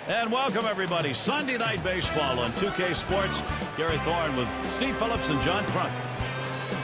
And welcome, everybody. Sunday Night Baseball on 2K Sports. Gary Thorne with Steve Phillips and John Crunk.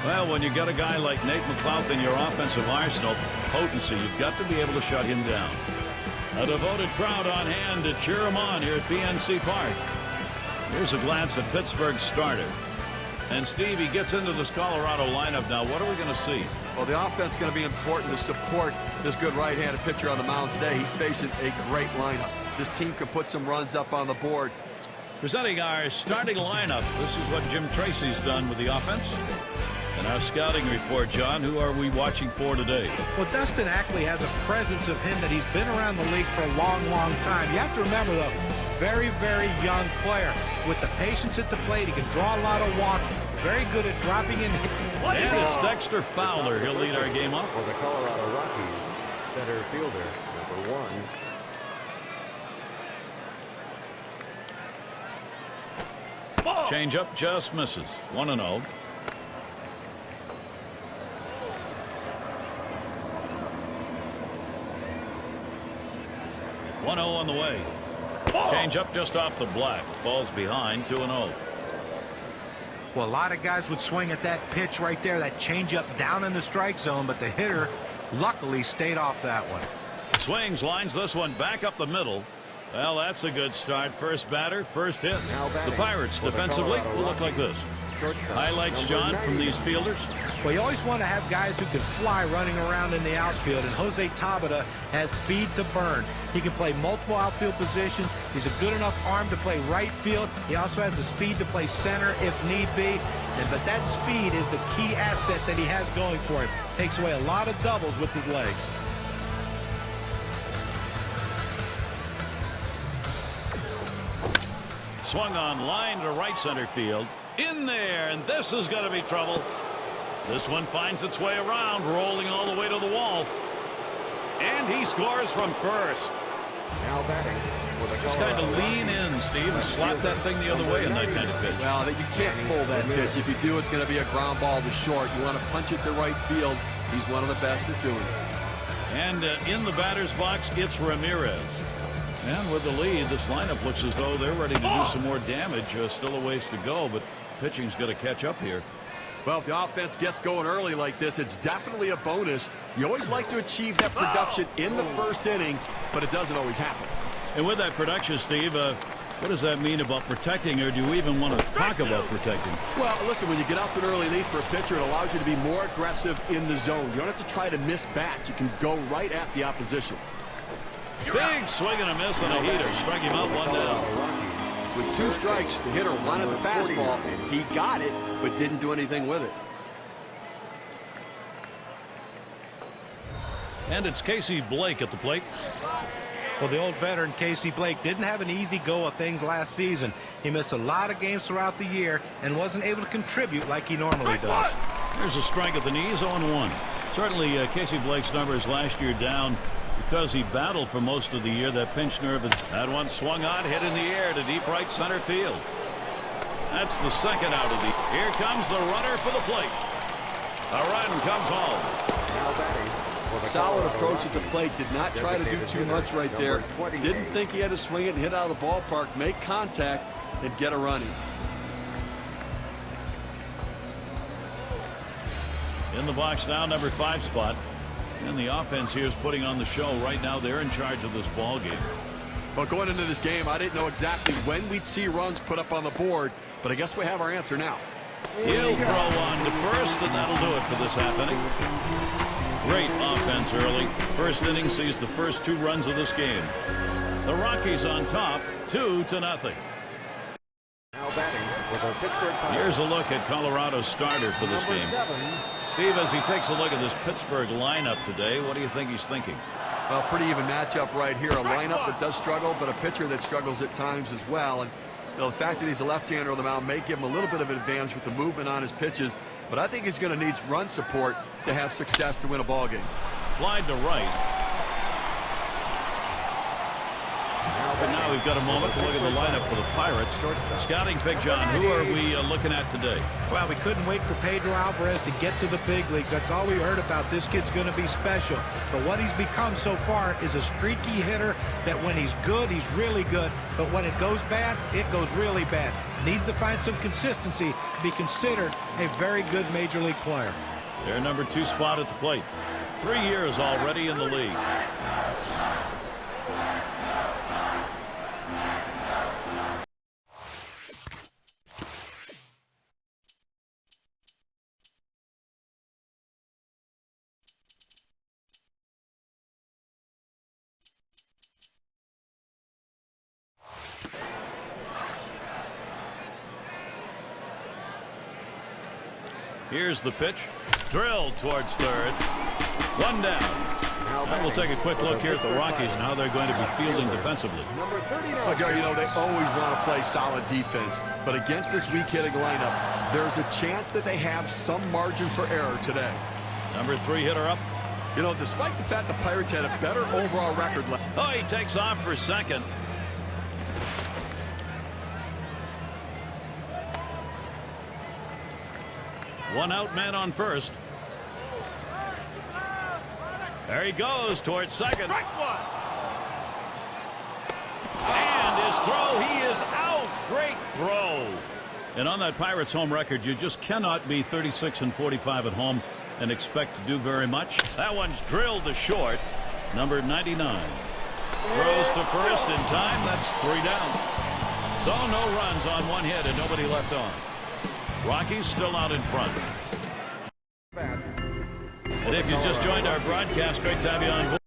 Well, when you got a guy like Nate McLeod in your offensive arsenal, potency, you've got to be able to shut him down. A devoted crowd on hand to cheer him on here at PNC Park. Here's a glance at Pittsburgh's starter. And Steve, he gets into this Colorado lineup now. What are we going to see? Well, the offense is going to be important to support this good right-handed pitcher on the mound today. He's facing a great lineup. This team can put some runs up on the board. Presenting our starting lineup, this is what Jim Tracy's done with the offense. And our scouting report, John, who are we watching for today? Well, Dustin Ackley has a presence of him that he's been around the league for a long, long time. You have to remember, though, very, very young player. With the patience at the plate, he can draw a lot of walks. Very good at dropping in. And it's Dexter Fowler. He'll lead our game off. For the Colorado Rockies, center fielder, number 1. Change up just misses. 1-0. On the way. Change up just off the black. Falls behind. 2-0. Well, a lot of guys would swing at that pitch right there, that changeup down in the strike zone, but the hitter luckily stayed off that one. Swings, lines this one back up the middle. Well, that's a good start. First batter, first hit. The Pirates defensively will look like this. Highlights, John, from these fielders. Well, you always want to have guys who can fly running around in the outfield, and Jose Tabata has speed to burn. He can play multiple outfield positions. He's a good enough arm to play right field. He also has the speed to play center if need be. But that speed is the key asset that he has going for him. Takes away a lot of doubles with his legs. Swung on line to right center field. In there, and this is going to be trouble. This one finds its way around, rolling all the way to the wall. And he scores from first. Now batting. Just kind of lean in, Steve, and slap that thing the other way in that kind of pitch. Well, you can't pull that pitch. If you do, it's going to be a ground ball to short. You want to punch it to right field. He's one of the best at doing it. And in the batter's box, it's Ramirez. And with the lead, this lineup looks as though they're ready to do some more damage. Still a ways to go, but pitching's going to catch up here. Well, if the offense gets going early like this, it's definitely a bonus. You always like to achieve that production in the first inning, but it doesn't always happen. And with that production, Steve, what does that mean about protecting, or do you even want to talk about protecting? Well, listen, when you get out to an early lead for a pitcher, it allows you to be more aggressive in the zone. You don't have to try to miss bats. You can go right at the opposition. Big swing and a miss on a heater. Strike him out, 1 down. With 2 strikes, the hitter wanted the fastball. He got it, but didn't do anything with it. And it's Casey Blake at the plate. Well, the old veteran Casey Blake didn't have an easy go of things last season. He missed a lot of games throughout the year and wasn't able to contribute like he normally does. There's a strike at the knees, 0-1. Certainly, Casey Blake's numbers last year down because he battled for most of the year. That pinch nerve. That one swung on, hit in the air to deep right center field. That's the second out of the. Here comes the runner for the plate. A run comes home. Now batting. Solid approach at the plate. Did not try to do too much right there. Didn't think he had to swing it and hit out of the ballpark, make contact, and get a running. In the box now, number 5 spot. And the offense here is putting on the show. Right now, they're in charge of this ball game. Well, going into this game, I didn't know exactly when we'd see runs put up on the board, but I guess we have our answer now. He'll throw on to first, and that'll do it for this half inning. Great offense early. First inning sees the first 2 runs of this game. The Rockies on top, 2-0. Now batting with our Pittsburgh Pirates. Here's a look at Colorado's starter for this game. 7. Steve, as he takes a look at this Pittsburgh lineup today, what do you think he's thinking? Well, pretty even matchup right here. A lineup that does struggle, but a pitcher that struggles at times as well. And the fact that he's a left-hander on the mound may give him a little bit of an advantage with the movement on his pitches. But I think he's going to need run support to have success to win a ball game. Flied to right. But now we've got a moment to look at the lineup for the Pirates. Scouting pick, John, who are we looking at today? Well, we couldn't wait for Pedro Alvarez to get to the big leagues. That's all we heard about. This kid's going to be special. But what he's become so far is a streaky hitter that when he's good, he's really good. But when it goes bad, it goes really bad. Needs to find some consistency to be considered a very good major league player. Their number 2 spot at the plate. 3 years already in the league. Here's the pitch. Drilled towards third. 1 down. And we'll take a quick look here at the Rockies and how they're going to be fielding defensively. Well, Gary, you know, they always want to play solid defense. But against this weak hitting lineup, there's a chance that they have some margin for error today. Number 3 hitter up. You know, despite the fact the Pirates had a better overall record. Oh, he takes off for second. One out, man on first. There he goes towards second. And his throw, he is out. Great throw. And on that Pirates home record, you just cannot be 36-45 at home and expect to do very much. That one's drilled to short. Number 99. Throws to first in time. That's 3 down. So no runs on 1 hit and nobody left on. Rockies still out in front. And if you just joined our broadcast, great to have you on board.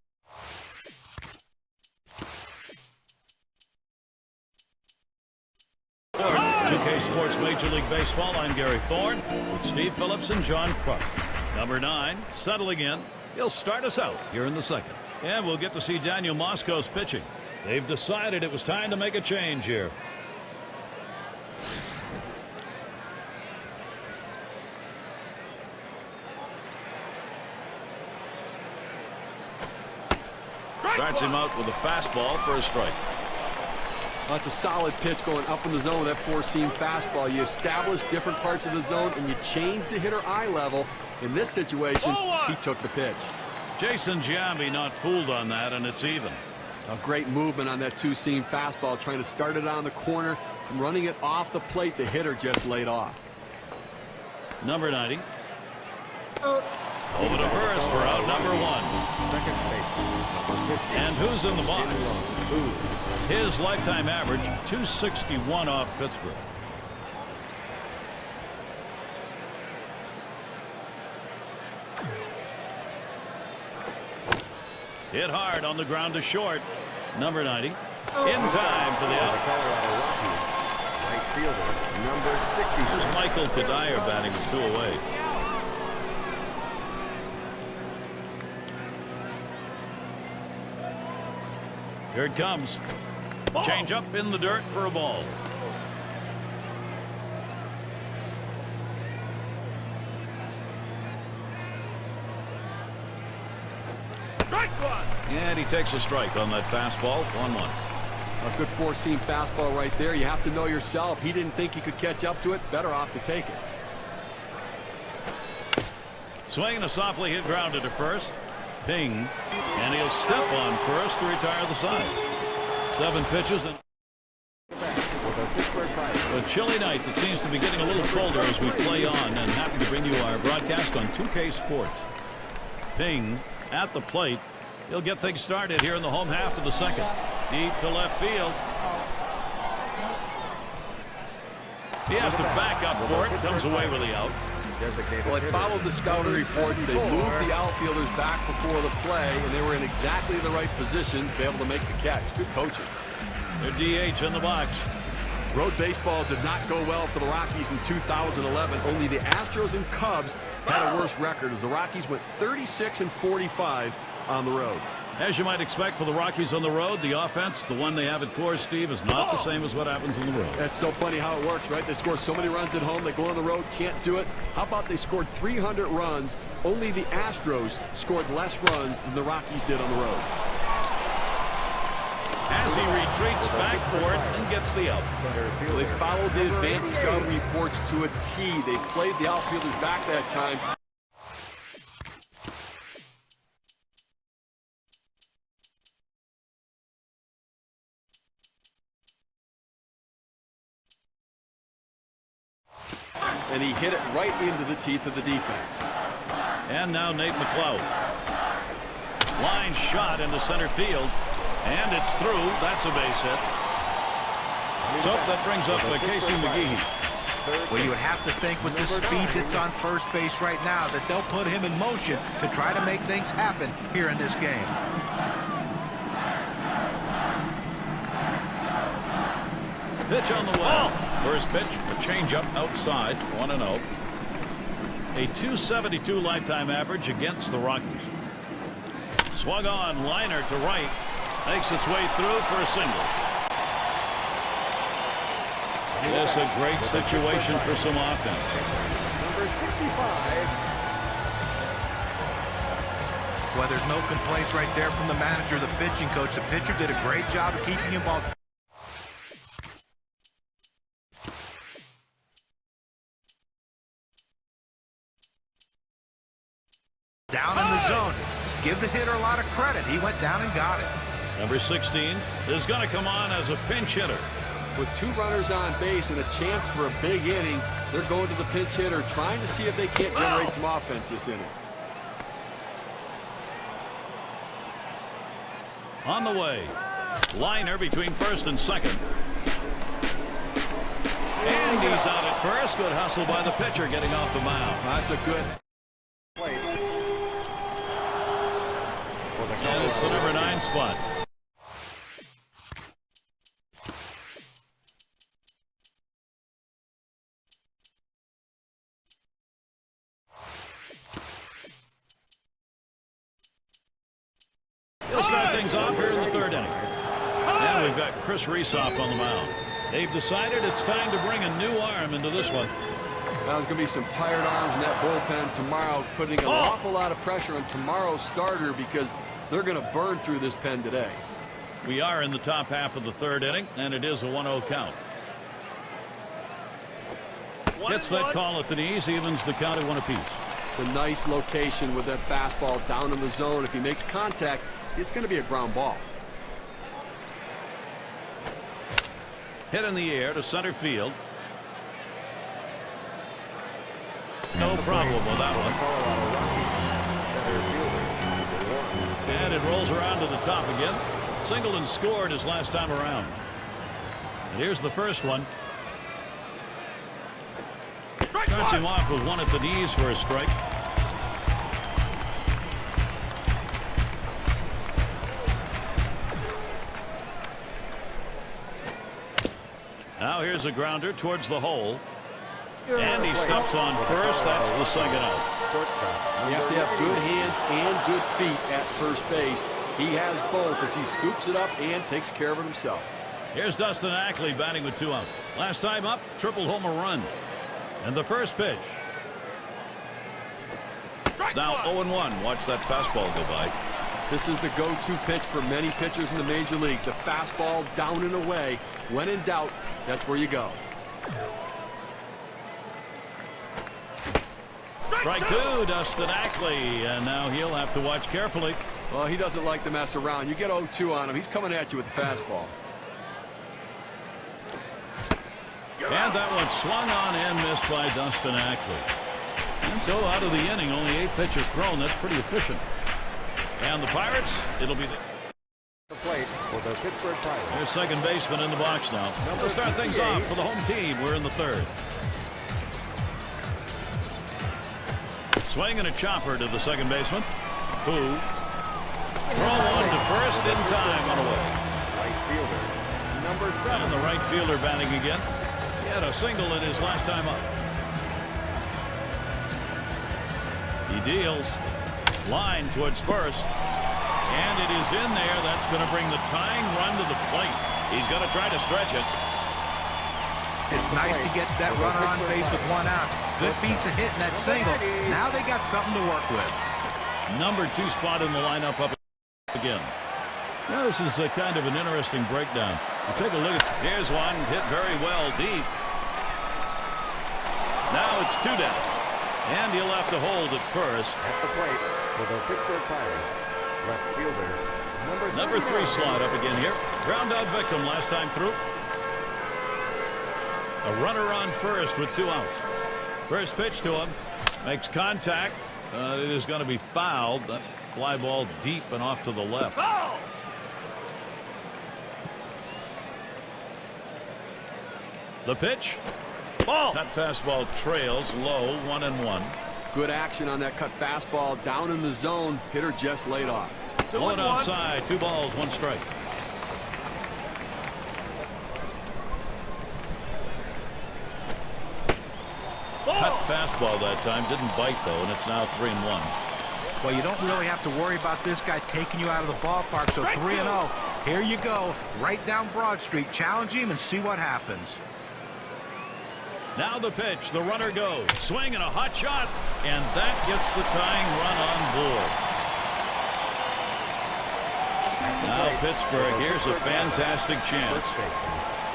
.2K Sports Major League Baseball, I'm Gary Thorne with Steve Phillips and John Kruk. Number 9 settling in. He'll start us out here in the second. And we'll get to see Daniel Mosco's pitching. They've decided it was time to make a change here. Starts him out with a fastball for a strike. That's a solid pitch going up in the zone with that 4-seam fastball. You establish different parts of the zone and you change the hitter eye level. In this situation, he took the pitch. Jason Giambi not fooled on that, and it's even. A great movement on that 2-seam fastball, trying to start it on the corner. From running it off the plate, the hitter just laid off. Number 90. Over to first for out number 1. And who's in the box? His lifetime average, 261 off Pittsburgh. Hit hard on the ground to short. Number 90. In time for the out. Right fielder, number 60. This is Michael Kadire batting with 2 away. Here it comes. Change up in the dirt for a ball. And he takes a strike on that fastball. 1-1. A good 4-seam fastball right there. You have to know yourself. He didn't think he could catch up to it. Better off to take it. Swinging a softly hit grounder to first. Ping. And he'll step on first to retire the side. 7 pitches. And a chilly night that seems to be getting a little colder as we play on, and happy to bring you our broadcast on 2K Sports. Ping at the plate. He'll get things started here in the home half of the second. Deep to left field. He has to back up for it. Comes away with the out. Well, I followed the scouting reports. They moved the outfielders back before the play, and they were in exactly the right position to be able to make the catch. Good coaching. Their DH in the box. Road baseball did not go well for the Rockies in 2011. Only the Astros and Cubs had a worse record as the Rockies went 36-45 on the road. As you might expect for the Rockies on the road, the offense, the one they have at core, Steve, is not the same as what happens on the road. That's so funny how it works, right? They score so many runs at home, they go on the road, can't do it. How about they scored 300 runs? Only the Astros scored less runs than the Rockies did on the road. as he retreats back for it and gets the out. They followed the advanced scouting reports to a T. They played the outfielders back that time. And he hit it right into the teeth of the defense. And now Nate McLeod. Line shot into center field. And it's through. That's a base hit. So that brings up Casey McGehee. Well, you would have to think with the speed that's on first base right now that they'll put him in motion to try to make things happen here in this game. Pitch on the way. First pitch, a changeup outside, 1-0. A .272 lifetime average against the Rockies. Swung on, liner to right. Makes its way through for a single. This a great situation for some offense. Number 65. Well, there's no complaints right there from the manager, the pitching coach. The pitcher did a great job of keeping him ball. Down in the zone. Give the hitter a lot of credit. He went down and got it. Number 16 is going to come on as a pinch hitter. With 2 runners on base and a chance for a big inning, they're going to the pinch hitter, trying to see if they can't generate some offense this inning. On the way. Liner between first and second. And he's out at first. Good hustle by the pitcher getting off the mound. That's a good Plate. And it's the number 9 spot. He'll start things off here in the 3rd inning. And we've got Chris Reesoff on the mound. They've decided it's time to bring a new arm into this one. Now there's going to be some tired arms in that bullpen tomorrow, putting an awful lot of pressure on tomorrow's starter because they're going to burn through this pen today. We are in the top half of the 3rd inning, and it is a 1-0 count. Gets that call at the knees, evens the count at 1 apiece. It's a nice location with that fastball down in the zone. If he makes contact, it's going to be a ground ball. Hit in the air to center field. No problem with that one. And it rolls around to the top again. Singleton scored his last time around. And here's the first one. Starts him off with one at the knees for a strike. Now here's a grounder towards the hole. And he stops on first. That's the second out. You have to have good hands and good feet at first base. He has both as he scoops it up and takes care of it himself. Here's Dustin Ackley batting with 2 out. Last time up, triple home run. And the first pitch. It's now 0-1. Watch that fastball go by. This is the go-to pitch for many pitchers in the major league. The fastball down and away. When in doubt, that's where you go. Strike 2, Dustin Ackley, and now he'll have to watch carefully. Well, he doesn't like to mess around. You get 0-2 on him, he's coming at you with the fastball. And that one swung on and missed by Dustin Ackley. And so out of the inning, only 8 pitches thrown. That's pretty efficient. And the Pirates, it'll be The plate for the Pittsburgh Pirates. their second baseman in the box now. To start things off for the home team, we're in the 3rd. Swing and a chopper to the second baseman. Who throw one to first in time on a way. Right fielder. Number 7. And the right fielder batting again. He had a single in his last time up. He deals. Line towards first. And it is in there. That's going to bring the tying run to the plate. He's going to try to stretch it. It's nice to get that runner on base with 1 out. Good piece of hit in that single. Now they got something to work with. Number 2 spot in the lineup up again. Now, this is a kind of an interesting breakdown. You take a look at, here's one hit very well deep. Now it's 2 down. And he'll have to hold at first. At the plate for the Pittsburgh Pirates, left fielder, number 3 slot up again here. Ground out victim last time through. A runner on first with 2 outs. First pitch to him. Makes contact. It is going to be fouled. That fly ball deep and off to the left. Oh! The pitch. Ball. That fastball trails low, 1-1. Good action on that cut fastball down in the zone. Hitter just laid off. One outside, 2 balls, 1 strike. Cut fastball that time, didn't bite though, and it's now 3-1. Well, you don't really have to worry about this guy taking you out of the ballpark, so 3-0. Here you go, right down Broad Street. Challenge him and see what happens. Now the pitch, the runner goes. Swing and a hot shot, and that gets the tying run on board. Now Pittsburgh, here's a fantastic chance.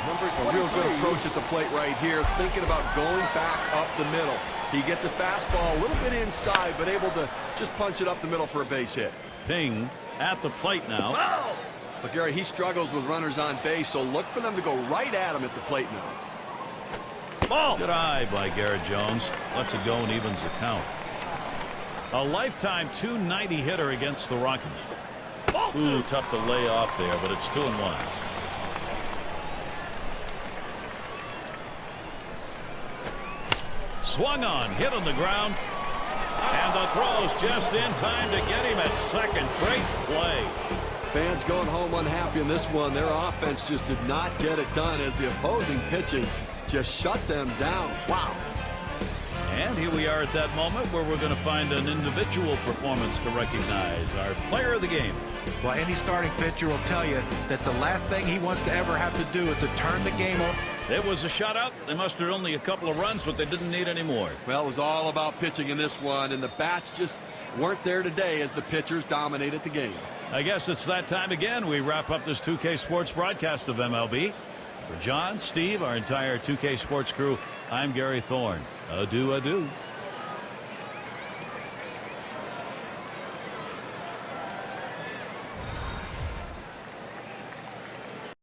A real good approach at the plate right here, thinking about going back up the middle. He gets a fastball a little bit inside, but able to just punch it up the middle for a base hit. Ping at the plate now. But Gary, he struggles with runners on base, so look for them to go right at him at the plate now. Ball. Good eye by Garrett Jones. Lets it go and evens the count. A lifetime .290 hitter against the Rockies. Ooh, tough to lay off there, but it's 2-1. Swung on, hit on the ground, and the throw's just in time to get him at second. Great play. Fans going home unhappy in this one. Their offense just did not get it done as the opposing pitching just shut them down. Wow. And here we are at that moment where we're going to find an individual performance to recognize our player of the game. Well, any starting pitcher will tell you that the last thing he wants to ever have to do is to turn the game over. It was a shutout. They mustered only a couple of runs, but they didn't need any more. Well, it was all about pitching in this one, and the bats just weren't there today as the pitchers dominated the game. I guess it's that time again. We wrap up this 2K Sports broadcast of MLB. For John, Steve, our entire 2K Sports crew, I'm Gary Thorne. Adieu, adieu.